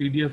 PDF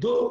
2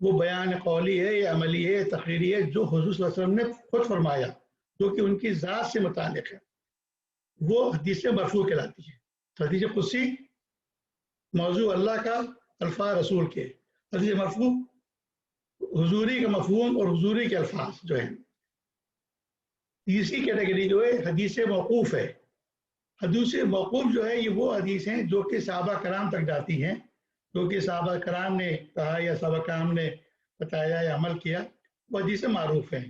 وہ بیان قولی ہے یا عملی ہے تقریری ہے جو حضور صلی اللہ علیہ وسلم نے خود فرمایا جو کہ ان کی ذات سے متعلق ہے وہ حدیث مرفوع کہلاتی ہے. حدیث قدسی موضوع اللہ کا، الفاظ رسول کے. حدیث مرفوع حضوری کا مفہوم اور حضوری کے الفاظ جو ہیں. تیسری کیٹیگری جو ہے حدیث موقوف ہے. حدیث موقوف جو ہے یہ وہ حدیث ہیں جو کہ صحابہ کرام تک جاتی ہیں، جو کہ صحابہ کرام نے کہا یا صحابہ کرام نے بتایا یا عمل کیا، وہ حدیث معروف ہیں.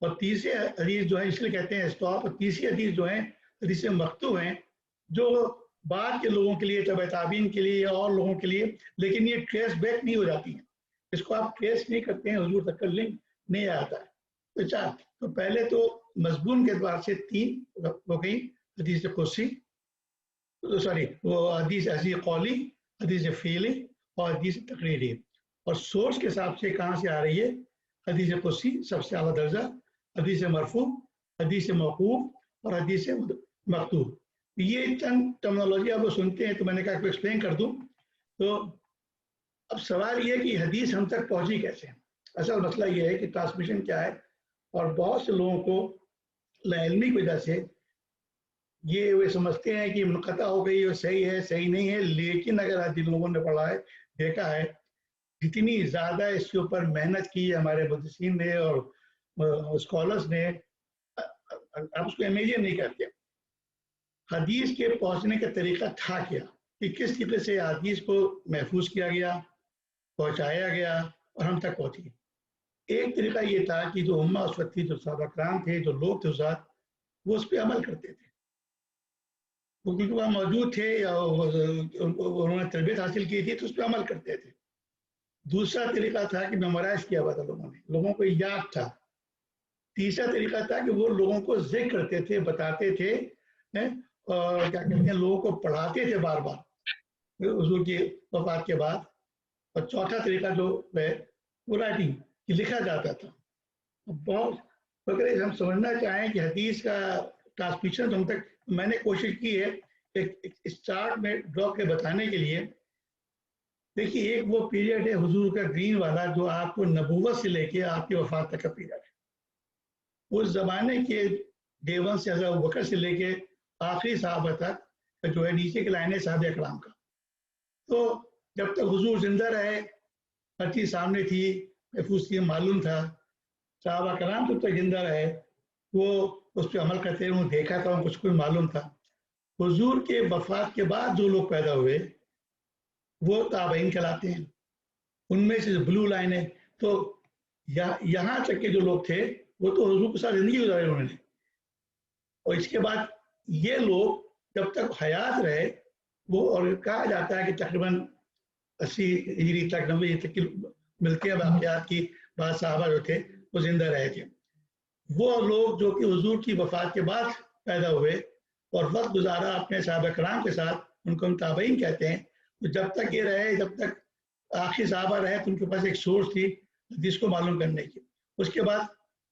اور تیسری حدیث جو ہے اس لیے کہتے ہیں اسٹاپ، اور تیسری حدیث جو ہیں حدیث مقطوع ہیں جو بعد کے لوگوں کے لیے، تبع تابعین کے لیے یا اور لوگوں کے لیے، لیکن یہ ٹریس بیک نہیں ہو جاتی ہیں. اس کو آپ ٹریس نہیں کرتے ہیں، حضور تک کا لنک نہیں آتا ہے. تو پہلے تو مضمون کے اعتبار سے 3 ہو گئی، حدیث قدسی، سوری وہ حدیث قولی، حدیث فعلی اور حدیث تقریری. اور سورس کے حساب سے کہاں سے آ رہی ہے؟ حدیث قدسی سب سے اعلیٰ درجہ، حدیث مرفوع، حدیث موقوف اور حدیث مقطوع. یہ چند ٹرمنالوجی آپ سنتے ہیں تو میں نے کہا کہ ایکسپلین کر دوں. تو اب سوال یہ ہے کہ حدیث ہم تک پہنچی کیسے؟ اصل مسئلہ یہ ہے کہ ٹرانسمیشن کیا ہے، اور بہت سے لوگوں کو لا علمی کی وجہ سے یہ وہ سمجھتے ہیں کہ منقطع ہو گئی اور صحیح ہے، صحیح نہیں ہے. لیکن اگر جن لوگوں نے پڑھا ہے، دیکھا ہے، جتنی زیادہ اس کے اوپر محنت کی ہمارے محدثین نے اور اسکالرس نے، آپ اس کو امیجن نہیں کرتے. حدیث کے پہنچنے کا طریقہ تھا کیا، کہ کس طریقے سے حدیث کو محفوظ کیا گیا، پہنچایا گیا اور ہم تک پہنچی. ایک طریقہ یہ تھا کہ جو امہ اس وقت تھی، جو صحابہ کرام تھے، جو لوگ تھے اس وقت، وہ اس پہ عمل کرتے تھے، کیونکہ وہاں موجود تھے یا انہوں نے تربیت حاصل کی تھی تو اس پہ عمل کرتے تھے. دوسرا طریقہ تھا کہ میمورائز کیا ہوا تھا لوگوں نے، لوگوں کو یاد تھا. تیسرا طریقہ تھا کہ وہ لوگوں کو ذکر کرتے تھے، بتاتے تھے، اور کیا کہتے ہیں لوگوں کو پڑھاتے تھے بار بار حضور کی وفات کے بعد. اور چوتھا طریقہ جو ہے وہ رائٹنگ، کہ لکھا جاتا تھا. بہت اگر ہم سمجھنا چاہیں کہ حدیث کا ٹرانسمیشن ہم تک، میں نے کوشش کی ہے اس چارٹ میں ڈرا کے بتانے کے لیے. دیکھیے ایک وہ پیریڈ ہے حضور کا گرین والا جو آپ کو نبوت سے لے کے آپ کی وفات تک کا پیریڈ ہے. اس زمانے کے ڈے 1 سے حضرت ابوبکر سے لے کے آخری صحابہ تک جو ہے نیچے کے لائن ہے صحابہ اکرام کا. تو جب تک حضور زندہ رہے ہر چیز سامنے تھی، محفوظ تھی، معلوم تھا. صحابہ کرام جب تک زندہ رہے وہ اس پہ عمل کرتے ہیں، انہوں دیکھا تھا، کچھ معلوم تھا. حضور کے وفات کے بعد جو لوگ پیدا ہوئے وہ تابعین کہلاتے ہیں. ان میں سے بلو لائن ہے. تو یہاں تک کے جو لوگ تھے وہ تو حضور کے ساتھ زندگی گزارے انہوں نے. اور اس کے بعد یہ لوگ جب تک حیات رہے وہ، اور کہا جاتا ہے کہ تقریباً 80 ہجری تک 90 تک کی ملتے ہیں واقعات کی، بعض صحابہ جو تھے وہ زندہ رہے تھے. وہ لوگ جو کہ حضور کی وفات کے بعد پیدا ہوئے اور وقت گزارا اپنے صحابہ کرام کے ساتھ، ان کو ہم تابعین کہتے ہیں. تو جب تک یہ رہے، جب تک آخری صحابہ رہے تو ان کے پاس ایک سورس تھی جس کو معلوم کرنے کی. اس کے بعد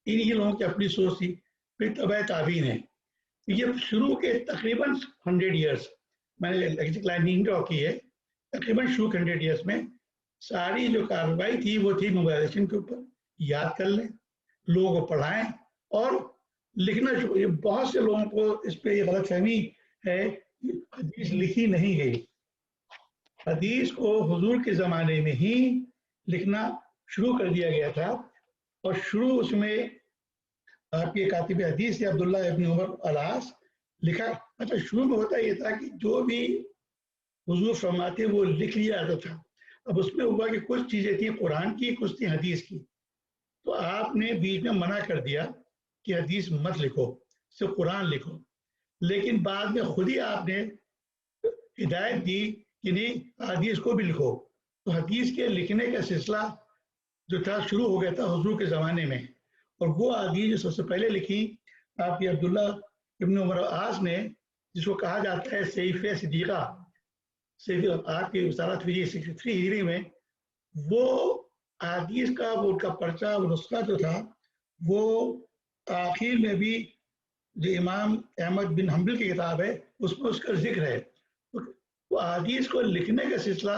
انہی لوگوں کی اپنی سورس تھی. پھر تبع تابعین ہیں. یہ شروع کے تقریباً 100 ایئرس، میں نے لائن نہیں ڈرا کی ہے، تقریباً شروع 100 ایئرس میں ساری جو کارروائی تھی وہ تھی موبائلائزیشن کے اوپر. یاد کر لیں، لوگوں کو پڑھائیں اور لکھنا شروع. بہت سے لوگوں کو اس پہ یہ غلط فہمی ہے کہ حدیث لکھی نہیں گئی. حدیث کو حضور کے زمانے میں ہی لکھنا شروع کر دیا گیا تھا. اور شروع اس میں آپ کے کاتب حدیث عبداللہ ابن عمر العاص لکھا. اچھا شروع میں ہوتا یہ تھا کہ جو بھی حضور فرماتے وہ لکھ لیا جاتا تھا. اب اس میں ہوا کہ کچھ چیزیں تھیں قرآن کی، کچھ تھیں حدیث کی. تو آپ نے بیچ میں منع کر دیا کہ حدیث مت لکھو، صرف قرآن لکھو. لیکن بعد میں خود ہی آپ نے ہدایت دی کہ نہیں حدیث کو بھی لکھو. تو حدیث کے لکھنے کا سلسلہ جو تھا شروع ہو گیا تھا حضور کے زمانے میں. اور وہ حدیث جو سب سے پہلے لکھی آپ کی عبداللہ ابن عمر العاص نے، جس کو کہا جاتا ہے سیف صدیقہ، آپ کی رسالت 363 ہجری میں، وہ حدیث کا وہ کا پرچہ، وہ نسخہ جو تھا وہ آخر میں بھی جو امام احمد بن حنبل کی کتاب ہے اس میں اس کا ذکر ہے. وہ حدیث کو لکھنے کا سلسلہ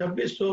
2600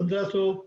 1500,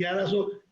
1100,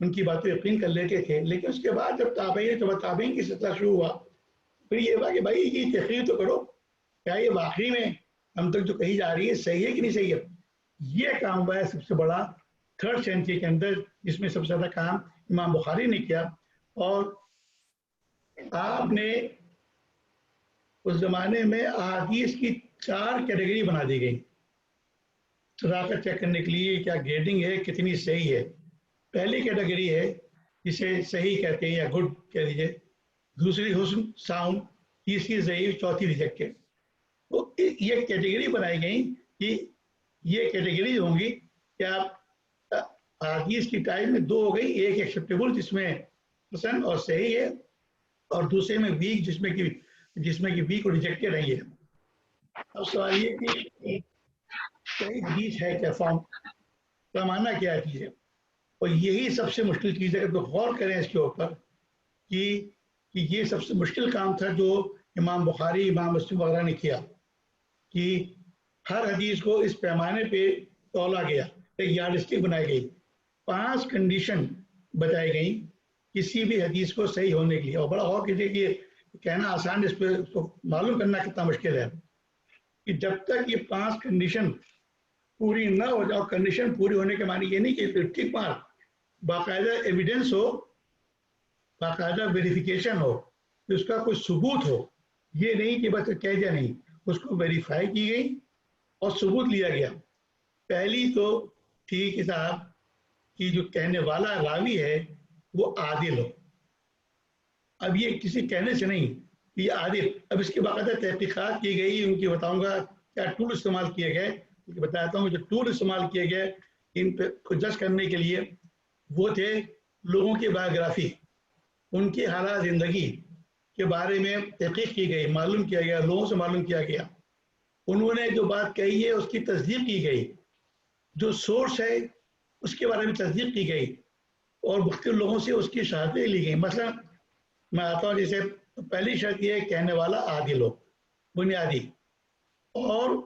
ان کی باتوں یقین کر لیتے تھے. لیکن اس کے بعد جب تابعین کی سلسلہ شروع ہوا پھر یہ ہوا کہ بھائی یہ تحقیق تو کرو کیا یہ واقعی میں ہم تک جو کہی جا رہی ہے صحیح ہے کہ نہیں صحیح ہے. یہ کام ہوا ہے سب سے بڑا 3rd سینچری کے اندر جس میں سب سے زیادہ کام امام بخاری نے کیا. اور آپ نے اس زمانے میں احادیث کی 4 کیٹیگری بنا دی گئی صداقت چیک کرنے کے لیے کیا گریڈنگ ہے کتنی صحیح ہے. پہلی کیٹیگری ہے جسے صحیح کہتے ہیں یا گڈ کہہ دیجیے, دوسری حسن ساؤنڈ, تیسری ضعیف, چوتھی ریجیکٹڈ. تو یہ کیٹیگری بنائی گئی کہ یہ کیٹیگری ہوں گی کہ آپ احادیث کی ٹائپ میں 2 ہو گئی, ایک ایکسیپٹیبل جس میں حسن اور صحیح ہے اور دوسرے میں ویک جس میں کہ ویک اور ریجیکٹڈ نہیں ہے. اب سوال یہ کہ صحیح حدیث ہے کیا, فارم پیمانہ کیا چیز ہے, اور یہی سب سے مشکل چیز ہے. اگر غور کریں اس کے اوپر کہ یہ سب سے مشکل کام تھا جو امام بخاری امام مسلم وغیرہ نے کیا کہ ہر حدیث کو اس پیمانے پہ تولا گیا, ایک یارڈسٹک بنائی گئی, 5 کنڈیشن بتائی گئی کسی بھی حدیث کو صحیح ہونے کے لیے. اور بڑا غور کیجیے کہ کہنا آسان ہے, اس پہ اس کو معلوم کرنا کتنا مشکل ہے کہ جب تک یہ 5 کنڈیشن پوری نہ ہو جائے. کنڈیشن پوری ہونے کے معنی یہ نہیں کہ ٹھیک مار باقاعدہ ایویڈنس ہو, باقاعدہ ویریفیکیشن ہو, اس کا کوئی ثبوت ہو. یہ نہیں کہ بس کہہ دیا, نہیں, اس کو ویریفائی کی گئی اور ثبوت لیا گیا. پہلی تو تھی کہ صاحب کہ جو کہنے والا راوی ہے وہ عادل ہو. اب یہ کسی کہنے سے نہیں, یہ عادل. اب اس کے باقاعدہ تحقیقات کی گئی, ان کی بتاؤں گا کیا ٹول استعمال کیے گئے, بتاتا ہوں. جو ٹول استعمال کیے گئے ان پہ کو جج کرنے کے لیے وہ تھے لوگوں کی بایوگرافی, ان کی حالات زندگی کے بارے میں تحقیق کی گئی, معلوم کیا گیا, لوگوں سے معلوم کیا گیا. انہوں نے جو بات کہی ہے اس کی تصدیق کی گئی, جو سورس ہے اس کے بارے میں تصدیق کی گئی, اور مختلف لوگوں سے اس کی شہادتیں لی گئی. مثلا میں آتا ہوں, جیسے پہلی شرط یہ ہے کہنے والا عادل ہو, بنیادی, اور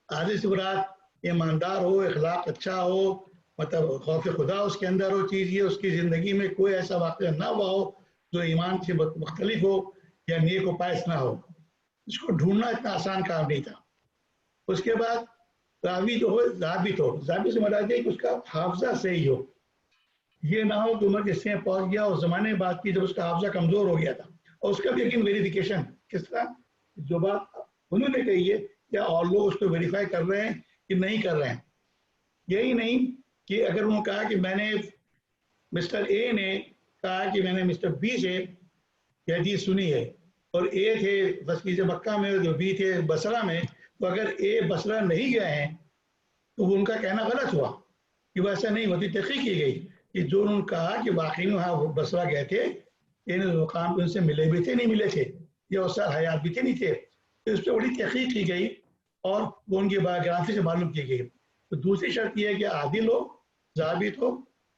عادل سے مراد ایماندار ہو, اخلاق اچھا ہو, مطلب خوف خدا اس کے اندر ہو. چیز یہ اس کی زندگی میں کوئی ایسا واقعہ نہ ہوا ہو جو ایمان سے مختلف ہو یا نیک و پائس نہ ہو. اس کو ڈھونڈنا اتنا آسان کام نہیں تھا. اس کے بعد راوی جو ہو ضابط ہو. ضابط سے مراد ہے کہ اس کا حافظہ صحیح ہو. یہ نہ ہو کہ عمر کے سین پہنچ گیا اور زمانے بعد کی جب اس کا حافظہ کمزور ہو گیا تھا, اور اس کا بھی لیکن ویریفیکیشن کس طرح, جو بات انہوں نے کہی ہے کیا اور لوگ اس کو ویریفائی کر رہے ہیں کہ نہیں کر رہے ہیں. یہی نہیں کہ اگر انہوں نے کہا کہ میں نے مسٹر اے نے کہا کہ میں نے مسٹر بی سے یہ حدیث سنی ہے, اور اے تھے مسجد مکہ میں جو بی تھے بصرہ میں, تو اگر اے بصرہ نہیں گئے ہیں تو وہ ان کا کہنا غلط ہوا کہ وہ ایسا نہیں ہوتی. تحقیق کی گئی کہ جو انہوں نے کہا کہ واقعی میں وہاں بصرہ گئے تھے, ان مقام پہ ان سے ملے بھی تھے نہیں ملے تھے, یا اس سال حیات بھی تھے نہیں تھے, تو اس پہ بڑی تحقیق کی گئی اور وہ ان کی بایوگرافی سے معلوم کی گئی. تو دوسری شرط یہ ہے کہ عادل ہو, ضابط ہو,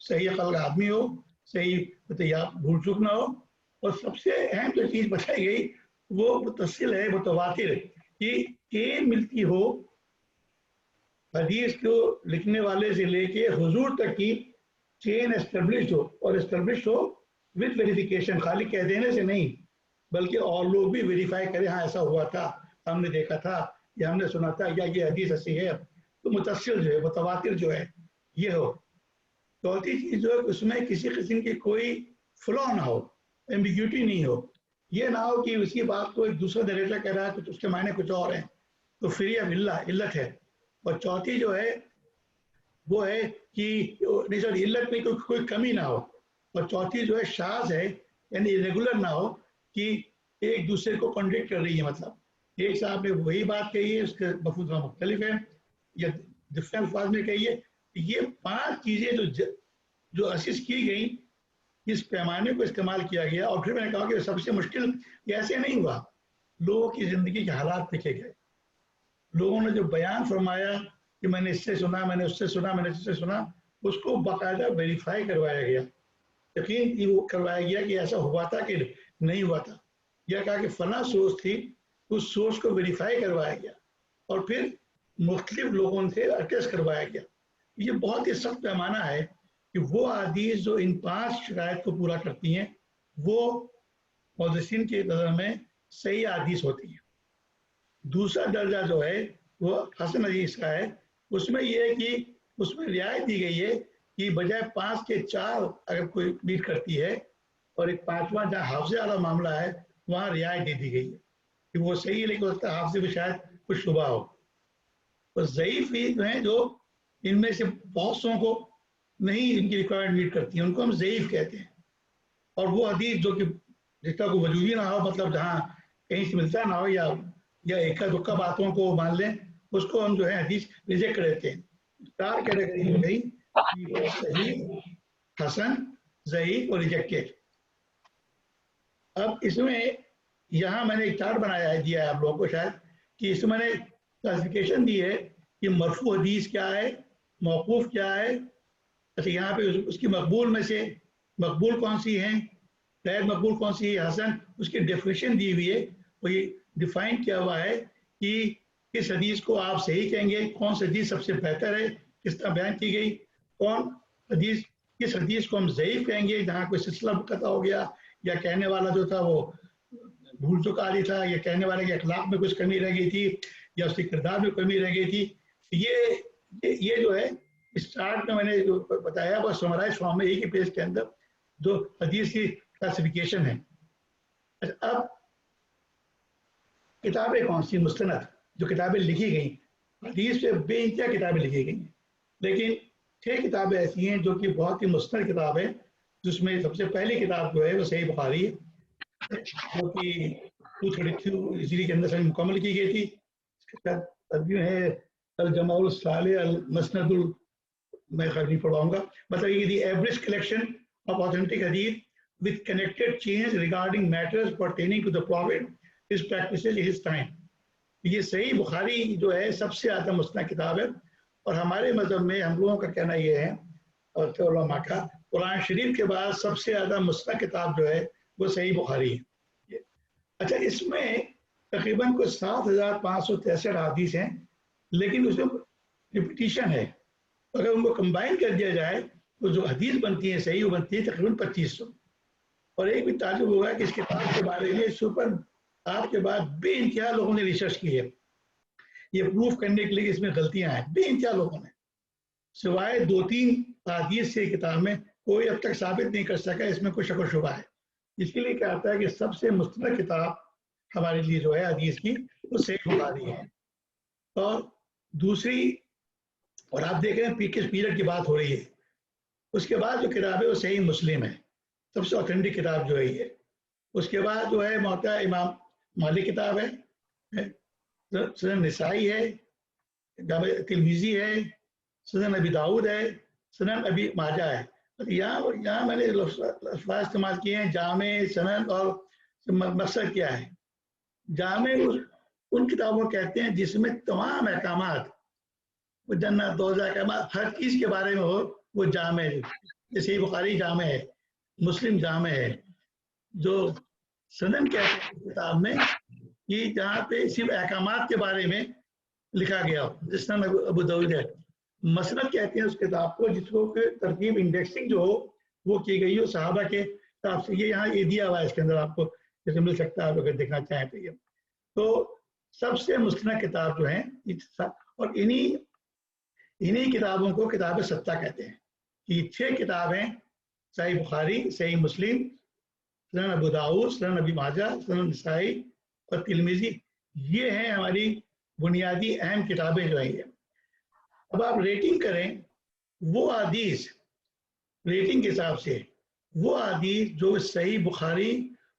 صحیح خلق آدمی ہو, صحیح بھول چوک نہ ہو, اور سب سے اہم جو چیز بتائی گئی وہ متصل ہے, متواتر, کہ ملتی ہو حدیث کو لکھنے والے سے لے کے حضور تک کی چین اسٹیبلشڈ ہو, اور اسٹیبلشڈ ہو وتھ ویریفیکیشن, خالی کہہ دینے سے نہیں بلکہ اور لوگ بھی ویریفائی کریں, ہاں ایسا ہوا تھا, ہم نے دیکھا تھا, یا ہم نے سنا تھا, یا یہ حدیث ایسی ہے. تو متصل جو ہے, متواتر جو ہے یہ ہو. چوتھی چیز جو ہے اس میں کسی قسم کی کوئی فلو نہ ہو, ایمبیگیوٹی نہیں ہو. یہ نہ ہو کہ اسی بات کو ایک دوسرا نریٹر کہہ رہا ہے کچھ اس کے معنی کچھ اور ہیں, تو فری اب علت ہے. اور چوتھی جو ہے وہ ہے کہ نہیں سر علت میں کوئی کمی نہ ہو. اور چوتھی جو ہے شاذ ہے, یعنی ریگولر نہ ہو کہ ایک دوسرے کو کانٹریکٹ کر رہی ہے. مطلب ایک صاحب نے وہی بات کہی ہے, اس کے مفہوم مختلف ہے, یا ڈفرینٹ الفاظ میں کہی ہے. یہ 5 چیزیں جو اسس کی گئیں, اس پیمانے کو استعمال کیا گیا. اور پھر میں نے کہا کہ سب سے مشکل یہ ایسے نہیں ہوا, لوگوں کی زندگی کے حالات دیکھے گئے. لوگوں نے جو بیان فرمایا کہ میں نے اس سے سنا, میں نے اس سے سنا, میں نے اس سے سنا, اس کو باقاعدہ ویریفائی کروایا گیا, یقین وہ کروایا گیا کہ ایسا ہوا تھا کہ نہیں ہوا تھا. یا کہا کہ فلاں سورس تھی, اس سورس کو ویریفائی کروایا گیا, اور پھر مختلف لوگوں سے اٹیسٹ کروایا گیا. یہ بہت ہی سخت پیمانہ ہے کہ وہ حدیث جو ان 5 شرائط کو پورا کرتی ہیں وہ محدثین کی نظر میں صحیح حدیث ہوتی ہیں. دوسرا درجہ جو ہے وہ حسن حدیث کا ہے. اس میں یہ ہے کہ اس میں رعایت دی گئی ہے کہ بجائے 5 کے 4 اگر کوئی میٹ کرتی ہے اور ایک 5واں جہاں حافظ والا معاملہ ہے وہاں رعایت دے دی گئی ہے کہ وہ صحیح ہے لیکن اس کا حافظ میں شاید کچھ شبہ ہو. تو ضعیف جو ہیں جو ان میں سے بہت سو کو نہیں ان کی ریکوائرمنٹ میٹ کرتی ہیں ان کو ہم ضعیف کہتے ہیں. اور وہ حدیث جو کہ جس کا کوئی وجودی نہ ہو مطلب جہاں کہیں سے ملتا نہ ہو یا ایکا دکا باتوں کو مان لیں اس کو ہم جو ہے حدیث ریجیکٹ کر دیتے ہیں. 4 کیٹیگری ہو گئی صحیح, حسن, ضعیف اور ریجیکٹڈ. اب اس میں یہاں میں نے ایک چارٹ بنایا ہے دیا ہے آپ لوگوں کو شاید کہ اس میں نے کلاسیفیکیشن دی ہے کہ مرفوع حدیث کیا ہے, موقوف کیا ہے. اچھا یہاں پہ اس کی مقبول میں سے مقبول کون سی ہیں, غیر مقبول کون سی ہے, حسن, اس کی ڈیفینیشن دی ہوئی ہے. وہ یہ ڈیفائن کیا ہوا ہے کہ کس حدیث کو آپ صحیح کہیں گے, کون سی حدیث سب سے بہتر ہے, کس طرح بیان کی گئی, کس حدیث کو ہم ضعیف کہیں گے جہاں کوئی سلسلہ منقطع ہو گیا یا کہنے والا جو تھا وہ بھول چکا علی تھا یا کہنے والے کے اخلاق میں کچھ کمی رہ گئی تھی یا اس کے کردار میں کمی رہ گئی تھی. یہ جو ہے اس چارٹ میں نے جو بتایا وہ سمرائز فارم میں ایک ہی پیج کے اندر جو حدیث کی کلاسیفیکیشن ہے. اب کتابیں کون سی مستند جو کتابیں لکھی گئیں, حدیث پہ بے انتہا کتابیں لکھی گئی ہیں لیکن 6 کتابیں ایسی ہیں جو کہ بہت ہی مستند کتاب ہے جس میں سب سے پہلی کتاب جو ہے وہ صحیح بخاری ہے جو کہ 232 ہجری کے اندر سے مکمل کی گئی تھی. اس کا ترجمہ ہے الجماع الصالح المسند میں خیر نہیں پڑھواؤں گا. مطلب یہ the average collection of authentic حدیث with connected chains regarding matters pertaining to the Prophet, his practices, his time. یہ صحیح بخاری جو ہے سب سے زیادہ مستند کتاب ہے اور ہمارے مذہب میں ہم لوگوں کا کہنا یہ ہے اور علماء کا قرآن شریف کے بعد سب سے زیادہ مستند کتاب جو ہے وہ صحیح بخاری ہے. اچھا اس میں تقریباً کوئی 7563 حدیث ہیں لیکن اس میں ریپیٹیشن ہے. اگر ان کو کمبائن کر دیا جائے تو جو حدیث بنتی ہے صحیح وہ بنتی ہے تقریباً 2500. اور ایک بھی تعجب ہوگا کہ اس کتاب کے بارے میں سپر آپ کے بعد بے انتہا لوگوں نے ریسرچ کی ہے یہ پروف کرنے کے لیے اس میں غلطیاں ہیں. بے انتہا لوگوں نے سوائے 2-3 حدیث سے کتاب میں کوئی اب تک ثابت نہیں کر سکا اس میں کوئی شک و شبہ ہے. اس کے لیے کہتا ہے کہ سب سے مستند کتاب ہمارے لیے جو ہے حدیث کی وہ صحیح بخاری ہے. اور دوسری اور آپ دیکھ رہے ہیں کس پیریڈ کی بات ہو رہی ہے. اس کے بعد جو کتاب ہے وہ صحیح مسلم ہے سب سے اوتھینٹک کتاب جو ہے یہ. اس کے بعد جو ہے موقع امام مالک کتاب ہے, سنن نسائی ہے, جامع ترمذی ہے, سنن ابی داؤد ہے, سنن ابی ماجہ ہے. یہاں میں نے الفاظ استعمال کیے ہیں جامع, سنن اور مقصد کیا ہے. جامع ان کتابوں کہتے ہیں جس میں تمام احکامات وہ جنت دوزخ احکامات ہر چیز کے بارے میں ہو وہ جامع ہے. جیسے بخاری جامع ہے, مسلم جامع ہے. جو سنن کہتے ہیں کتاب میں کہ جہاں پہ صرف احکامات کے بارے میں لکھا گیا ہو جس طرح ابو داؤد ہے. مسند کہتے ہیں اس کتاب کو جس کو ترتیب انڈیکسنگ جو ہو وہ کی گئی ہو صحابہ کے حساب سے. یہ یہاں یہ دیا ہوا ہے اس کے اندر آپ کو جیسے مل سکتا ہے آپ اگر دیکھنا چاہیں تو. یہ تو سب سے مستند کتاب جو ہیں اور انہی کتابوں کو کتاب ستہ کہتے ہیں. یہ 6 کتابیں صحیح بخاری, صحیح مسلم, سنن ابو داؤد, سنن ابی ماجہ, سنن نسائی اور ترمذی, یہ ہیں ہماری بنیادی اہم کتابیں جو ہیں. اب آپ ریٹنگ کریں وہ حدیث ریٹنگ کے حساب سے وہ حدیث جو صحیح بخاری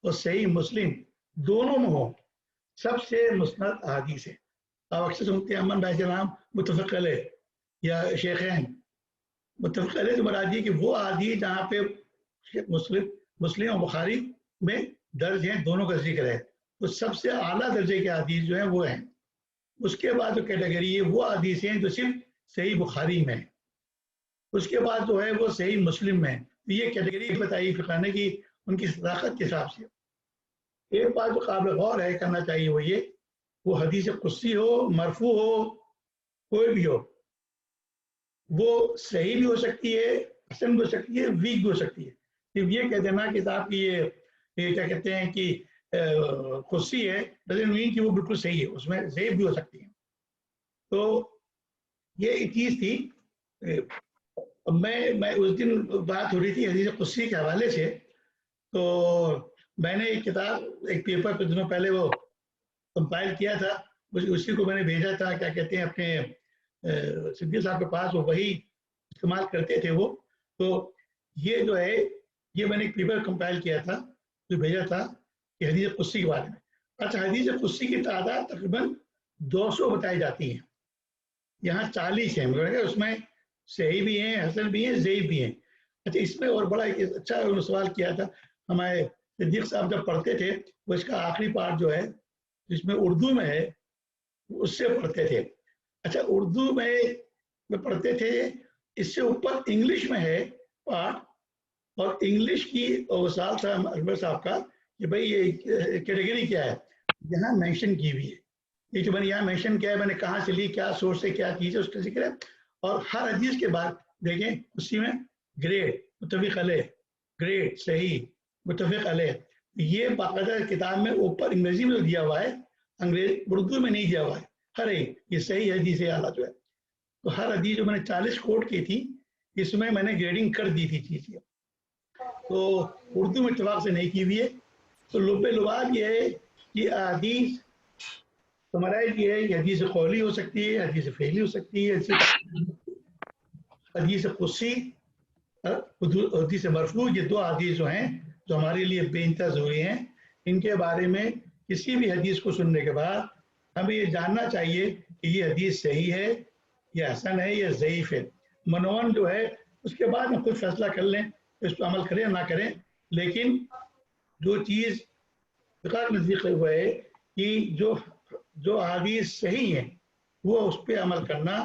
اور صحیح مسلم دونوں میں ہو سب سے مستند حدیث ہے. آپ اکثر سنتے ہیں امن بھائی کا نام متفق علیہ یا شیخین. متفق علیہ سے مراد یہ کہ وہ حدیث جہاں پہ مسلم اور بخاری میں درج ہیں دونوں کا ذکر ہے تو سب سے اعلیٰ درجے کے حدیث جو ہیں وہ ہیں. اس کے بعد جو کیٹیگری ہے وہ حدیث ہیں جو صرف صحیح بخاری میں, اس کے بعد جو ہے وہ صحیح مسلم میں. یہ کیٹیگری بتائی فقہ نے کی ان کی صداقت کے حساب سے. ایک بات جو قابل غور ہے کرنا چاہیے وہ یہ وہ حدیث قدسی ہو, مرفوع ہو, کوئی بھی ہو, وہ صحیح بھی ہو سکتی ہے, حسن بھی ہو سکتی ہے، ویک بھی ہو سکتی ہے. صرف یہ کہہ دینا کہ کتاب کی یہ کیا کہتے ہیں کہ خصوصی ہے ڈزنٹ مین کہ وہ بالکل صحیح ہے، اس میں ضعیف بھی ہو سکتی ہے. تو یہ ایک چیز تھی. میں اس دن بات ہو رہی تھی حدیث قدسی کے حوالے سے، تو میں نے ایک کتاب ایک پیپر کچھ دنوں پہلے وہ کمپائل کیا تھا، اسی کو میں نے بھیجا تھا کیا کہتے ہیں اپنے صدیق صاحب کے پاس، وہ وہی استعمال کرتے تھے وہ. تو یہ جو ہے یہ میں نے ایک پیپر کمپائل کیا تھا جو بھیجا تھا کہ حدیث قدسی کے بارے میں. اچھا، حدیث قدسی کی تعداد تقریباً 200 بتائی جاتی ہے، یہاں 40 ہیں، مگر اس میں صحیح بھی ہیں، حسن بھی ہیں، ضعیف بھی ہیں. اچھا، اس میں اور بڑا اچھا سوال کیا تھا ہمارے صدیق صاحب جب پڑھتے تھے، وہ اس کا آخری پارٹ جو ہے جس میں اردو میں ہے اس سے پڑھتے تھے. اچھا، اردو میں پڑھتے تھے، اس سے اوپر انگلش میں ہے پارٹ، اور انگلش کی وصال صاحب اکبر صاحب کا کہ بھائی یہ کیٹیگری کیا ہے یہاں مینشن کی ہوئی ہے. یہ جو میں نے یہاں مینشن کیا ہے، میں نے کہاں سے لی، کیا سورس سے کیا چیز ہے، اس کا ذکر ہے. اور ہر حدیث کے بعد دیکھیں اسی میں گریڈ، متفق علیہ، گریڈ، صحیح، متفق علیہ، یہ باقاعدہ کتاب میں اوپر انگریزی میں دیا ہوا ہے، اردو میں نہیں دیا ہوا ہے. ہر ایک یہ صحیح حدیث اعلیٰ جو ہے، تو ہر حدیث جو میں نے 40 کوٹ کی تھی اس میں نے گریڈنگ کر دی تھی چیز، تو اردو میں اتفاق سے نہیں کی ہوئی ہے. تو لب لباب یہ ہے کہ حدیث سمرائز یہ ہے کہ حدیث قولی ہو سکتی ہے، حدیث فعلی ہو سکتی ہے، حدیث قدسی، حدیث مرفوع، یہ دو حدیث جو ہیں جو ہمارے لیے بے انتہا ضروری ہیں. ان کے بارے میں کسی بھی حدیث کو سننے کے بعد ہمیں یہ جاننا چاہیے کہ یہ حدیث صحیح ہے، یہ حسن ہے، یہ ضعیف ہے. منون جو ہے اس کے بعد ہم خود فیصلہ کر لیں اس پہ عمل کریں یا نہ کریں. لیکن جو چیز فقہ کے نزدیک ہوا ہے کہ جو حدیث صحیح ہیں وہ اس پہ عمل کرنا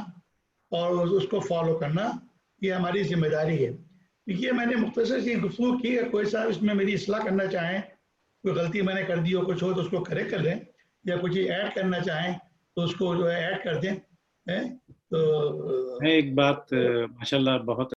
اور اس کو فالو کرنا یہ ہماری ذمہ داری ہے. یہ میں نے مختصر سی گفتگو کی ہے، کوئی صاحب اس میں میری اصلاح کرنا چاہیں، کوئی غلطی میں نے کر دی ہو کچھ ہو تو اس کو کریکٹ کر لیں، یا کچھ ایڈ کرنا چاہیں تو اس کو جو ہے ایڈ کر دیں. تو ایک بات ماشاءاللہ بہت